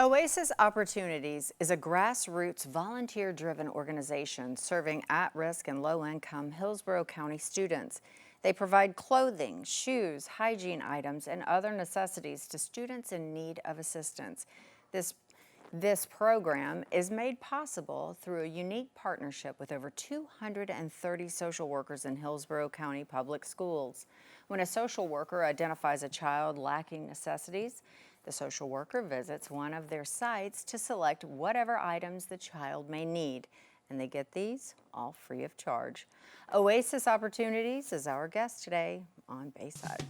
OASIS Opportunities is a grassroots, volunteer-driven organization serving at-risk and low-income Hillsborough County students. They provide clothing, shoes, hygiene items, and other necessities to students in need of assistance. This program is made possible through a unique partnership with over 230 social workers in Hillsborough County Public Schools. When a social worker identifies a child lacking necessities, the social worker visits one of their sites to select whatever items the child may need, and they get these all free of charge. OASIS Opportunities is our guest today on Bayside.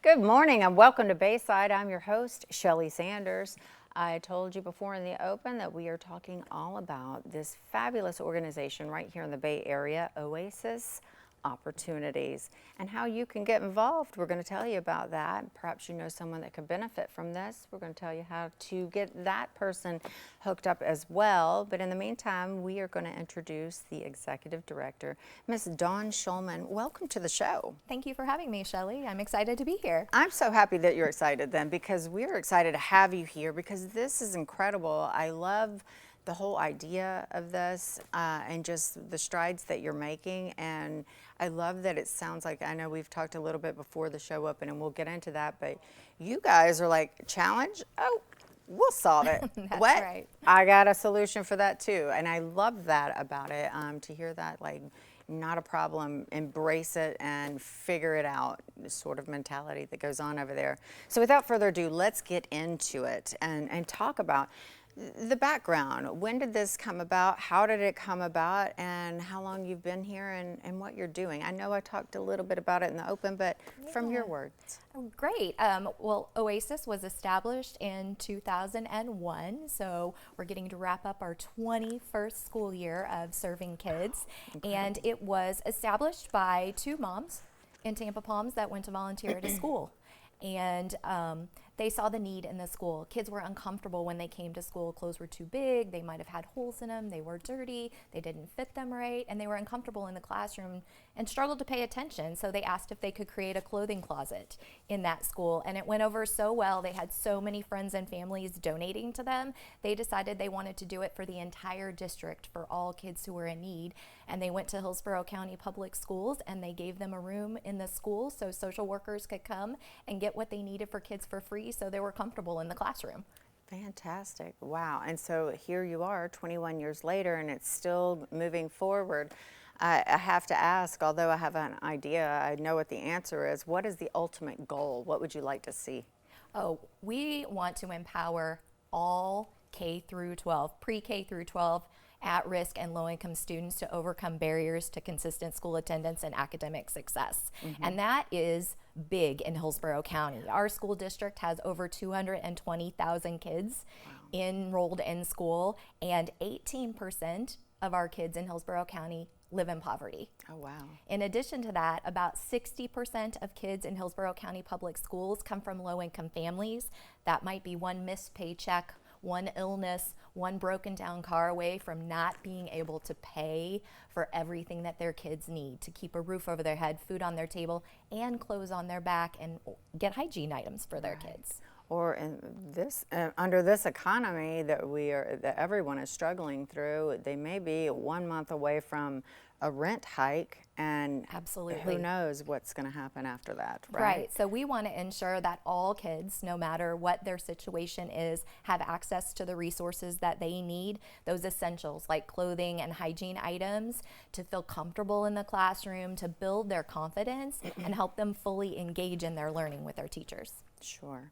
Good morning and welcome to Bayside. I'm your host, Shelly Sanders. I told you before in the open that we are talking all about this fabulous organization right here in the Bay Area, OASIS Opportunities, and how you can get involved. We're going to tell you about that. Perhaps you know someone that could benefit from this. We're going to tell you how to get that person hooked up as well. But in the meantime, we are going to introduce the Executive Director, Ms. Dawn Schulman. Welcome to the show. Thank you for having me, Shelly. I'm excited to be here. I'm so happy that you're excited then, because we're excited to have you here because this is incredible. I love the whole idea of this and just the strides that you're making, and I love that it sounds like, I know we've talked a little bit before the show opened and we'll get into that, but you guys are like, challenge? Oh, we'll solve it. That's what? right. I got a solution for that too, and I love that about it, to hear that, like, not a problem, embrace it and figure it out, the sort of mentality that goes on over there. So without further ado, let's get into it and talk about the background. When did this come about? How did it come about? And how long you've been here and what you're doing? I know I talked a little bit about it in the open, but from your words. Oh, great. Well, OASIS was established in 2001, so we're getting to wrap up our 21st school year of serving kids. Okay. And it was established by two moms in Tampa Palms that went to volunteer at a school. And they saw the need in the school. Kids were uncomfortable when they came to school. Clothes were too big, they might have had holes in them, they were dirty, they didn't fit them right, and they were uncomfortable in the classroom and struggled to pay attention. So they asked if they could create a clothing closet in that school, and it went over so well. They had so many friends and families donating to them. They decided they wanted to do it for the entire district for all kids who were in need, and they went to Hillsborough County Public Schools and they gave them a room in the school so social workers could come and get what they needed for kids for free, so they were comfortable in the classroom. Fantastic. Wow. And so here you are 21 years later and it's still moving forward. I have to ask, although I have an idea, I know what the answer is, what is the ultimate goal? What would you like to see? Oh, we want to empower all K through 12, pre-K through 12, at-risk and low-income students to overcome barriers to consistent school attendance and academic success. Mm-hmm. And that is big in Hillsborough County. Our school district has over 220,000 kids enrolled in school, and 18% of our kids in Hillsborough County live in poverty. Oh, wow. In addition to that, about 60% of kids in Hillsborough County Public Schools come from low-income families. That might be one missed paycheck, one illness, one broken down car away from not being able to pay for everything that their kids need to keep a roof over their head, food on their table, and clothes on their back, and get hygiene items for their kids. Or in this, under this economy that that everyone is struggling through, they may be 1 month away from a rent hike, and absolutely, who knows what's going to happen after that, right? Right. So we want to ensure that all kids, no matter what their situation is, have access to the resources that they need, those essentials like clothing and hygiene items, to feel comfortable in the classroom, to build their confidence, and help them fully engage in their learning with their teachers. Sure.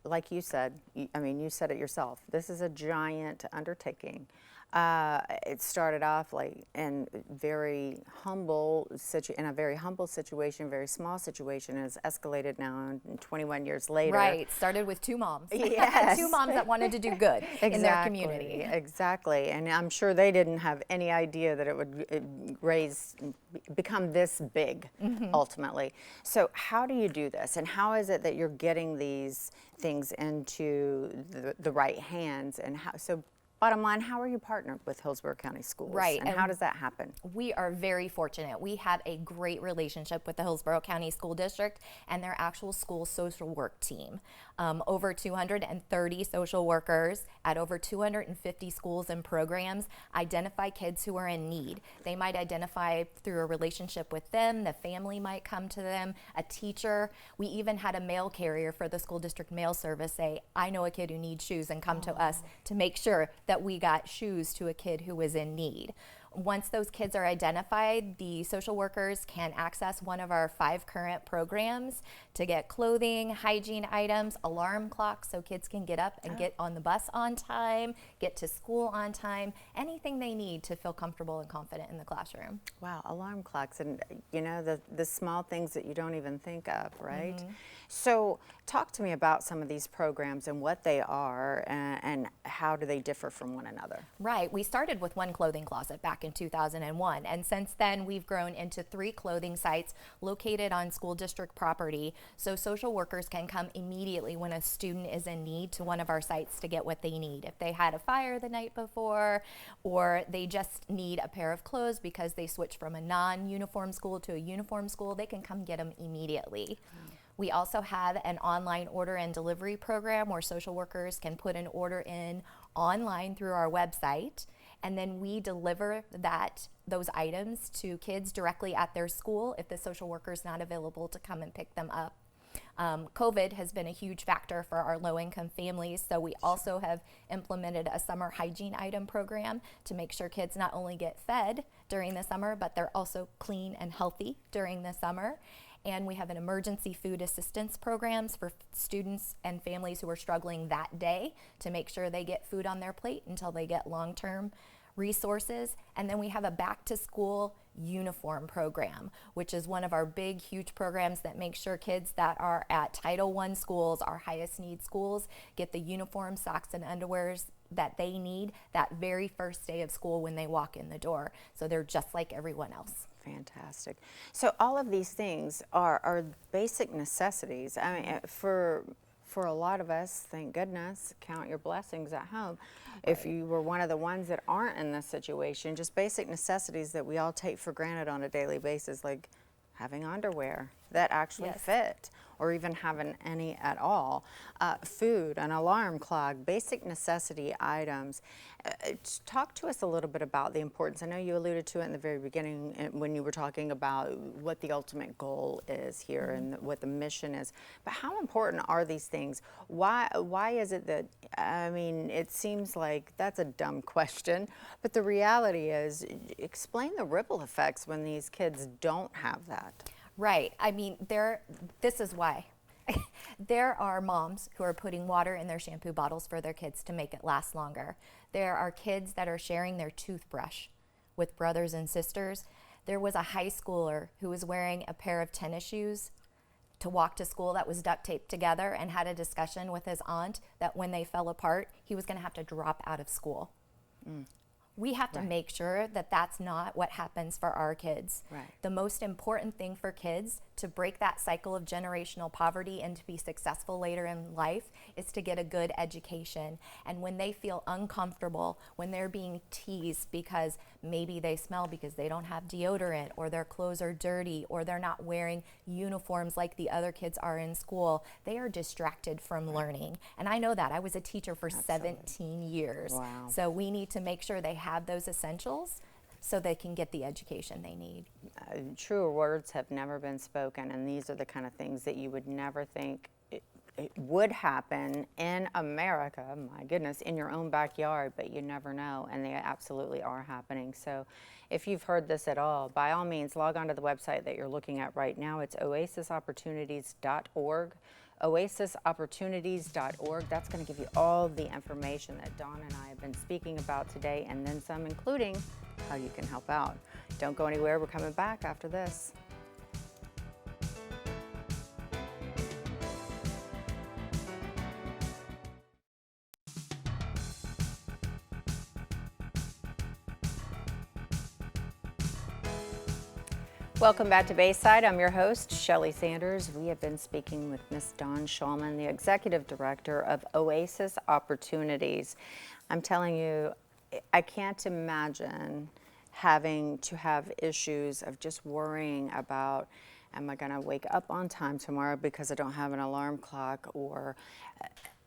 Like you said, I mean, you said it yourself, this is a giant undertaking. It started off like in a very humble situation, very small situation, and has escalated now. And 21 years later, Right. Started with two moms. yes, Two moms that wanted to do good in their community. Exactly, and I'm sure they didn't have any idea that it would become this big ultimately. So how do you do this, and how is it that you're getting these things into the right hands, and how? So bottom line, how are you partnered with Hillsborough County Schools? Right, And how does that happen? We are very fortunate. We have a great relationship with the Hillsborough County School District and their actual school social work team. Over 230 social workers at over 250 schools and programs identify kids who are in need. They might identify through a relationship with them, the family might come to them, a teacher. We even had a mail carrier for the school district mail service say, I know a kid who needs shoes, and come to us to make sure that we got shoes to a kid who was in need. Once those kids are identified, the social workers can access one of our 5 current programs to get clothing, hygiene items, alarm clocks so kids can get up and get on the bus on time, get to school on time, anything they need to feel comfortable and confident in the classroom. Wow, alarm clocks, and you know, the small things that you don't even think of, right? So talk to me about some of these programs and what they are, and how do they differ from one another? Right, we started with one clothing closet back in 2001, and since then we've grown into 3 clothing sites located on school district property, so social workers can come immediately when a student is in need to one of our sites to get what they need. If they had a fire the night before, or they just need a pair of clothes because they switched from a non-uniform school to a uniform school, they can come get them immediately. We also have an online order and delivery program where social workers can put an order in online through our website, and then we deliver those items to kids directly at their school if the social worker is not available to come and pick them up. COVID has been a huge factor for our low-income families, so we also have implemented a summer hygiene item program to make sure kids not only get fed during the summer, but they're also clean and healthy during the summer. And we have an emergency food assistance programs for students and families who are struggling that day to make sure they get food on their plate until they get long-term resources. And then we have a back to school uniform program, which is one of our big, huge programs that makes sure kids that are at Title I schools, our highest need schools, get the uniform, socks, and underwears that they need that very first day of school when they walk in the door. So they're just like everyone else. Fantastic. So all of these things are basic necessities. I mean, for a lot of us, thank goodness, count your blessings at home. Right. If you were one of the ones that aren't in this situation, just basic necessities that we all take for granted on a daily basis, like having underwear that actually fit, or even having any at all, food, an alarm clock, basic necessity items. Talk to us a little bit about the importance. I know you alluded to it in the very beginning when you were talking about what the ultimate goal is here and what the mission is, but how important are these things? Why is it that, I mean, it seems like that's a dumb question, but the reality is, explain the ripple effects when these kids don't have that. Right. I mean, this is why. There are moms who are putting water in their shampoo bottles for their kids to make it last longer. There are kids that are sharing their toothbrush with brothers and sisters. There was a high schooler who was wearing a pair of tennis shoes to walk to school that was duct taped together, and had a discussion with his aunt that when they fell apart, he was going to have to drop out of school. We have to make sure that that's not what happens for our kids. The most important thing for kids to break that cycle of generational poverty and to be successful later in life is to get a good education. And when they feel uncomfortable, when they're being teased because maybe they smell because they don't have deodorant, or their clothes are dirty, or they're not wearing uniforms like the other kids are in school, they are distracted from learning. And I know that. I was a teacher for 17 years. So we need to make sure they have those essentials so they can get the education they need. Truer words have never been spoken, and these are the kind of things that you would never think it would happen in America, my goodness, in your own backyard, but you never know, and they absolutely are happening. So if you've heard this at all, by all means, log on to the website that you're looking at right now. It's oasisopportunities.org. oasisopportunities.org. That's going to give you all the information that Dawn and I have been speaking about today, and then some, including how you can help out. Don't go anywhere. We're coming back after this. Welcome back to Bayside. I'm your host, Shelley Sanders. We have been speaking with Miss Dawn Shulman, the Executive Director of OASIS Opportunities. I'm telling you, I can't imagine having to have issues of just worrying about, am I going to wake up on time tomorrow because I don't have an alarm clock, or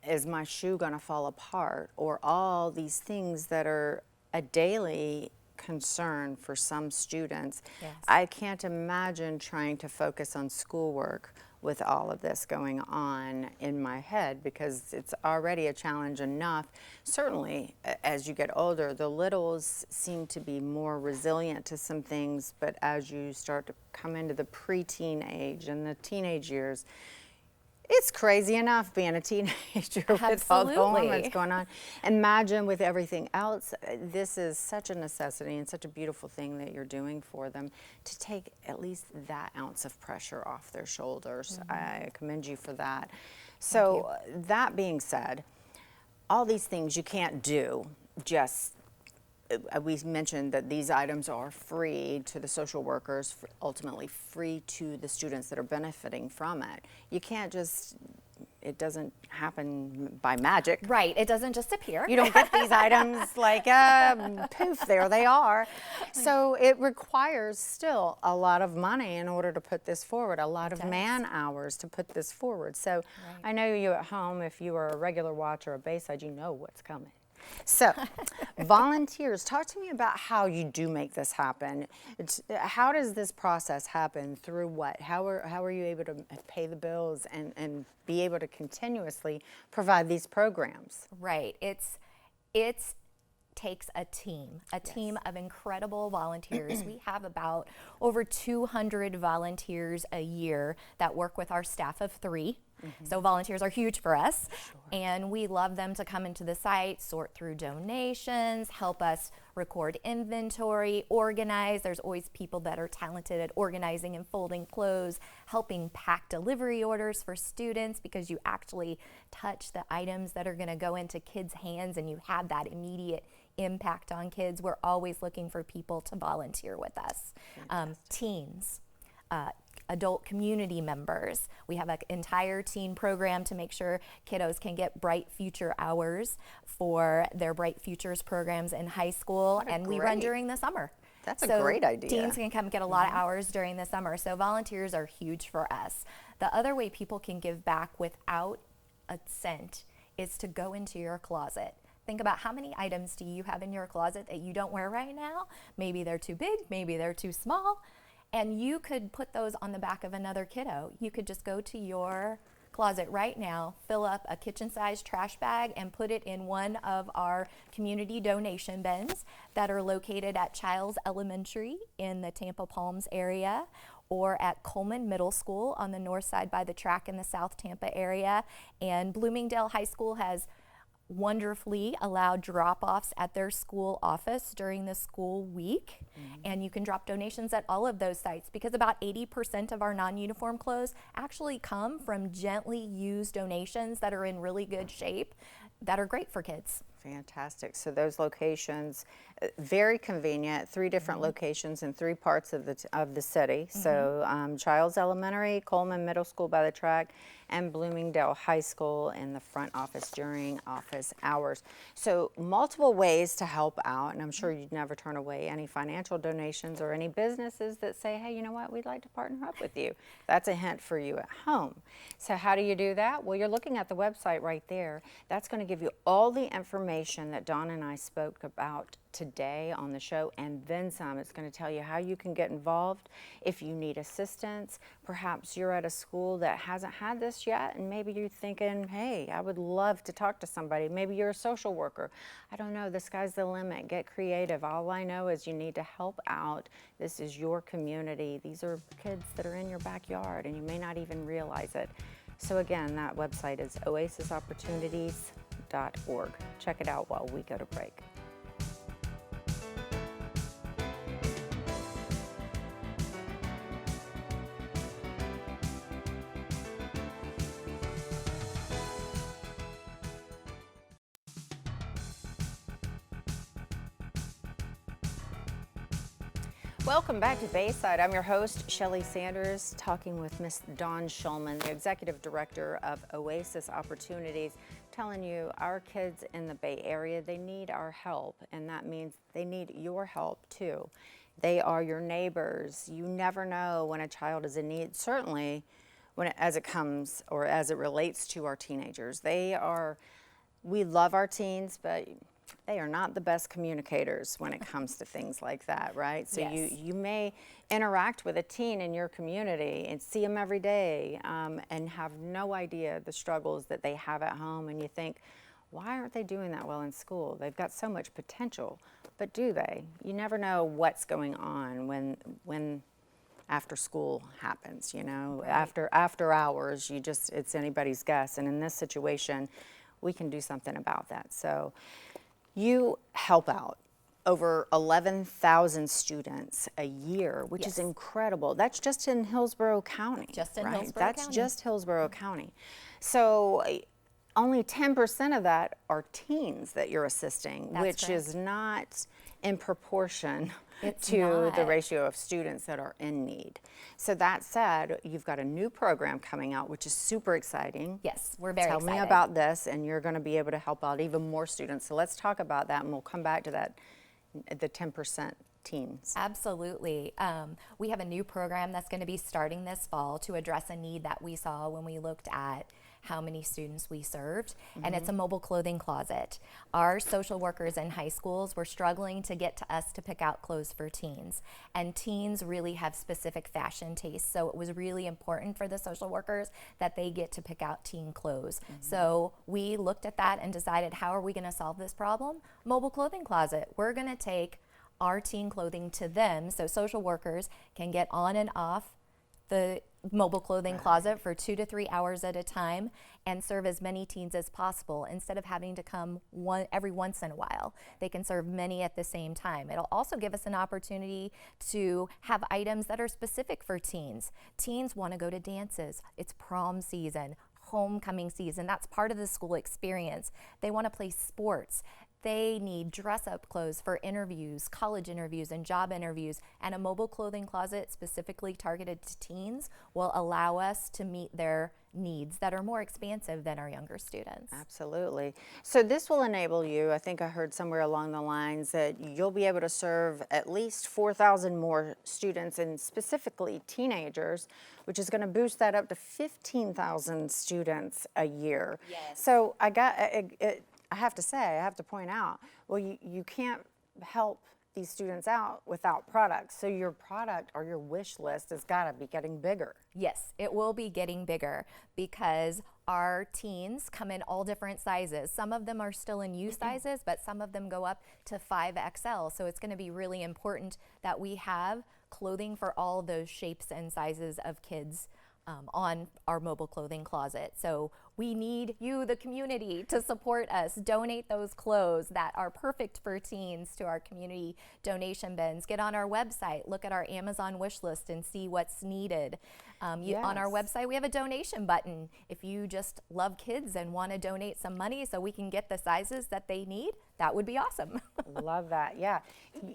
is my shoe going to fall apart, or all these things that are a daily concern for some students. Yes. I can't imagine trying to focus on schoolwork with all of this going on in my head, because it's already a challenge enough. Certainly, as you get older, the littles seem to be more resilient to some things, but as you start to come into the preteen age and the teenage years, it's crazy enough being a teenager with all the hormones going on. Imagine with everything else. This is such a necessity and such a beautiful thing that you're doing for them, to take at least that ounce of pressure off their shoulders. I commend you for that. So that being said, all these things you can't do just, we mentioned that these items are free to the social workers, ultimately free to the students that are benefiting from it. You can't just, it doesn't happen by magic. Right, it doesn't just appear. You don't get these items like, poof, there they are. So it requires still a lot of money in order to put this forward, a lot of man hours to put this forward. So I know you at home, if you are a regular watcher of Bayside, you know what's coming. So, volunteers, talk to me about how you do make this happen. How does this process happen? Through what? How are you able to pay the bills and be able to continuously provide these programs? Right. It takes a team of incredible volunteers. We have about over 200 volunteers a year that work with our staff of 3. So volunteers are huge for us, and we love them to come into the site, sort through donations, help us record inventory, organize. There's always people that are talented at organizing and folding clothes, helping pack delivery orders for students, because you actually touch the items that are going to go into kids' hands and you have that immediate impact on kids. We're always looking for people to volunteer with us. Teens. Adult community members. We have an entire teen program to make sure kiddos can get Bright Future hours for their Bright Futures programs in high school, and we run during the summer. That's a great idea. Teens can come get a lot of hours during the summer, so volunteers are huge for us. The other way people can give back without a cent is to go into your closet. Think about, how many items do you have in your closet that you don't wear right now? Maybe they're too big, maybe they're too small. And you could put those on the back of another kiddo. You could just go to your closet right now, fill up a kitchen-sized trash bag, and put it in one of our community donation bins that are located at Childs Elementary in the Tampa Palms area, or at Coleman Middle School on the north side by the track in the South Tampa area. And Bloomingdale High School has wonderfully allowed drop-offs at their school office during the school week. And you can drop donations at all of those sites, because about 80% of our non-uniform clothes actually come from gently used donations that are in really good shape, that are great for kids. Fantastic. So those locations, very convenient, 3 different locations in 3 parts of the city. So Childs Elementary, Coleman Middle School by the track, and Bloomingdale High School in the front office during office hours. So multiple ways to help out, and I'm sure you'd never turn away any financial donations or any businesses that say, hey, you know what, we'd like to partner up with you. That's a hint for you at home. So how do you do that? Well, you're looking at the website right there. That's going to give you all the information that Dawn and I spoke about today on the show, and then some. It's going to tell you how you can get involved if you need assistance. Perhaps you're at a school that hasn't had this yet, and maybe you're thinking, hey, I would love to talk to somebody. Maybe you're a social worker. I don't know, the sky's the limit. Get creative. All I know is you need to help out. This is your community. These are kids that are in your backyard, and you may not even realize it. So again, that website is oasisopportunities.org. Check it out while we go to break. Welcome back to Bayside. I'm your host, Shelley Sanders, talking with Miss Dawn Shulman, the Executive Director of OASIS Opportunities, telling you our kids in the Bay Area, they need our help, and that means they need your help too. They are your neighbors. You never know when a child is in need, certainly as it comes or as it relates to our teenagers. We love our teens, but they are not the best communicators when it comes to things like that, right? So Yes. you may interact with a teen in your community and see them every day and have no idea the struggles that they have at home, and you think, why aren't they doing that well in school? They've got so much potential, but do they? You never know what's going on when after school happens, you know. Right. After hours, it's anybody's guess, and in this situation, we can do something about that. So you help out over 11,000 students a year, which is Yes. incredible. That's just in Hillsborough County, Just in right? Hillsborough That's County. just Hillsborough County. So only 10% of that are teens that you're assisting, That's which correct. is not in proportion It's to the not. ratio of students that are in need. So that said, you've got a new program coming out, which is super exciting. Yes, we're very Tell me excited. about this, and you're going to be able to help out even more students. So let's talk about that, and we'll come back to that, the 10% teens. Absolutely. We have a new program that's going to be starting this fall to address a need that we saw when we looked at how many students we served, and it's a mobile clothing closet. Our social workers in high schools were struggling to get to us to pick out clothes for teens, and teens really have specific fashion tastes, so it was really important for the social workers that they get to pick out teen clothes. So we looked at that and decided, how are we going to solve this problem? Mobile clothing closet. We're going to take our teen clothing to them so social workers can get on and off the mobile clothing closet for 2 to 3 hours at a time and serve as many teens as possible instead of having to come every once in a while. They can serve many at the same time. It'll also give us an opportunity to have items that are specific for teens. Teens want to go to dances. It's prom season, homecoming season. That's part of the school experience. They want to play sports. They need dress-up clothes for interviews, college interviews, and job interviews, and a mobile clothing closet specifically targeted to teens will allow us to meet their needs that are more expansive than our younger students. Absolutely. So this will enable you, I think I heard somewhere along the lines that you'll be able to serve at least 4,000 more students, and specifically teenagers, which is going to boost that up to 15,000 students a year. Yes. So I have to say, I have to point out, well, you can't help these students out without products. So your product or your wish list has got to be getting bigger. Yes, it will be getting bigger because our teens come in all different sizes. Some of them are still in U sizes, but some of them go up to 5XL. So it's going to be really important that we have clothing for all those shapes and sizes of kids on our mobile clothing closet. So we need you, the community, to support us. Donate those clothes that are perfect for teens to our community donation bins. Get on our website, look at our Amazon wish list and see what's needed. On our Yes. website, we have a donation button. If you just love kids and want to donate some money so we can get the sizes that they need, that would be awesome. Love that. Yeah.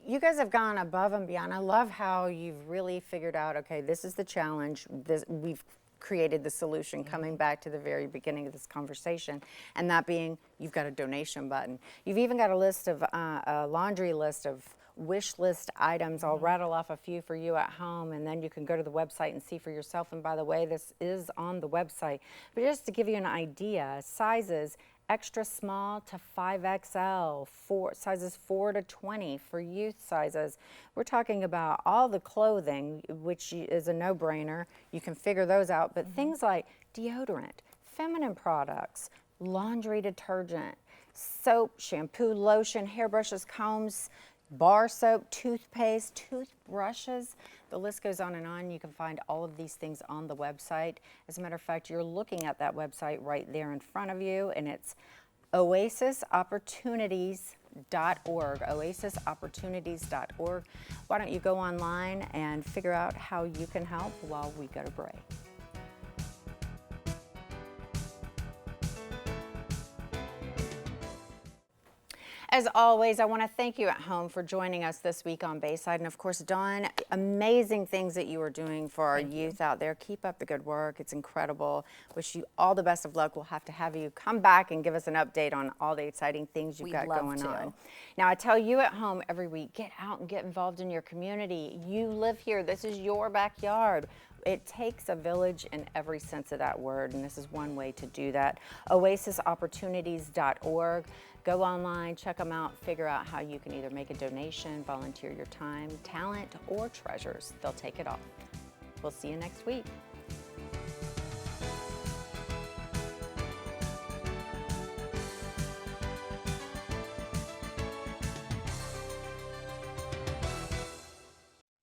You guys have gone above and beyond. I love how you've really figured out, okay, this is the challenge. We've created the solution, coming back to the very beginning of this conversation, and that being you've got a donation button. You've even got a laundry list of wish list items. I'll rattle off a few for you at home, and then you can go to the website and see for yourself. And by the way, this is on the website. But just to give you an idea, sizes extra small to 5XL, sizes 4 to 20 for youth sizes. We're talking about all the clothing, which is a no-brainer. You can figure those out, but things like deodorant, feminine products, laundry detergent, soap, shampoo, lotion, hairbrushes, combs, bar soap, toothpaste, toothbrushes. The list goes on and on. You can find all of these things on the website. As a matter of fact, you're looking at that website right there in front of you, and it's oasisopportunities.org, oasisopportunities.org. Why don't you go online and figure out how you can help while we go to break. As always, I want to thank you at home for joining us this week on Bayside. And of course, Dawn, amazing things that you are doing for our youth out there. Keep up the good work. It's incredible. Wish you all the best of luck. We'll have to have you come back and give us an update on all the exciting things you've got going on. Now, I tell you at home every week, get out and get involved in your community. You live here. This is your backyard. It takes a village in every sense of that word, and this is one way to do that. oasisopportunities.org. Go online, check them out, figure out how you can either make a donation, volunteer your time, talent, or treasures. They'll take it all. We'll see you next week.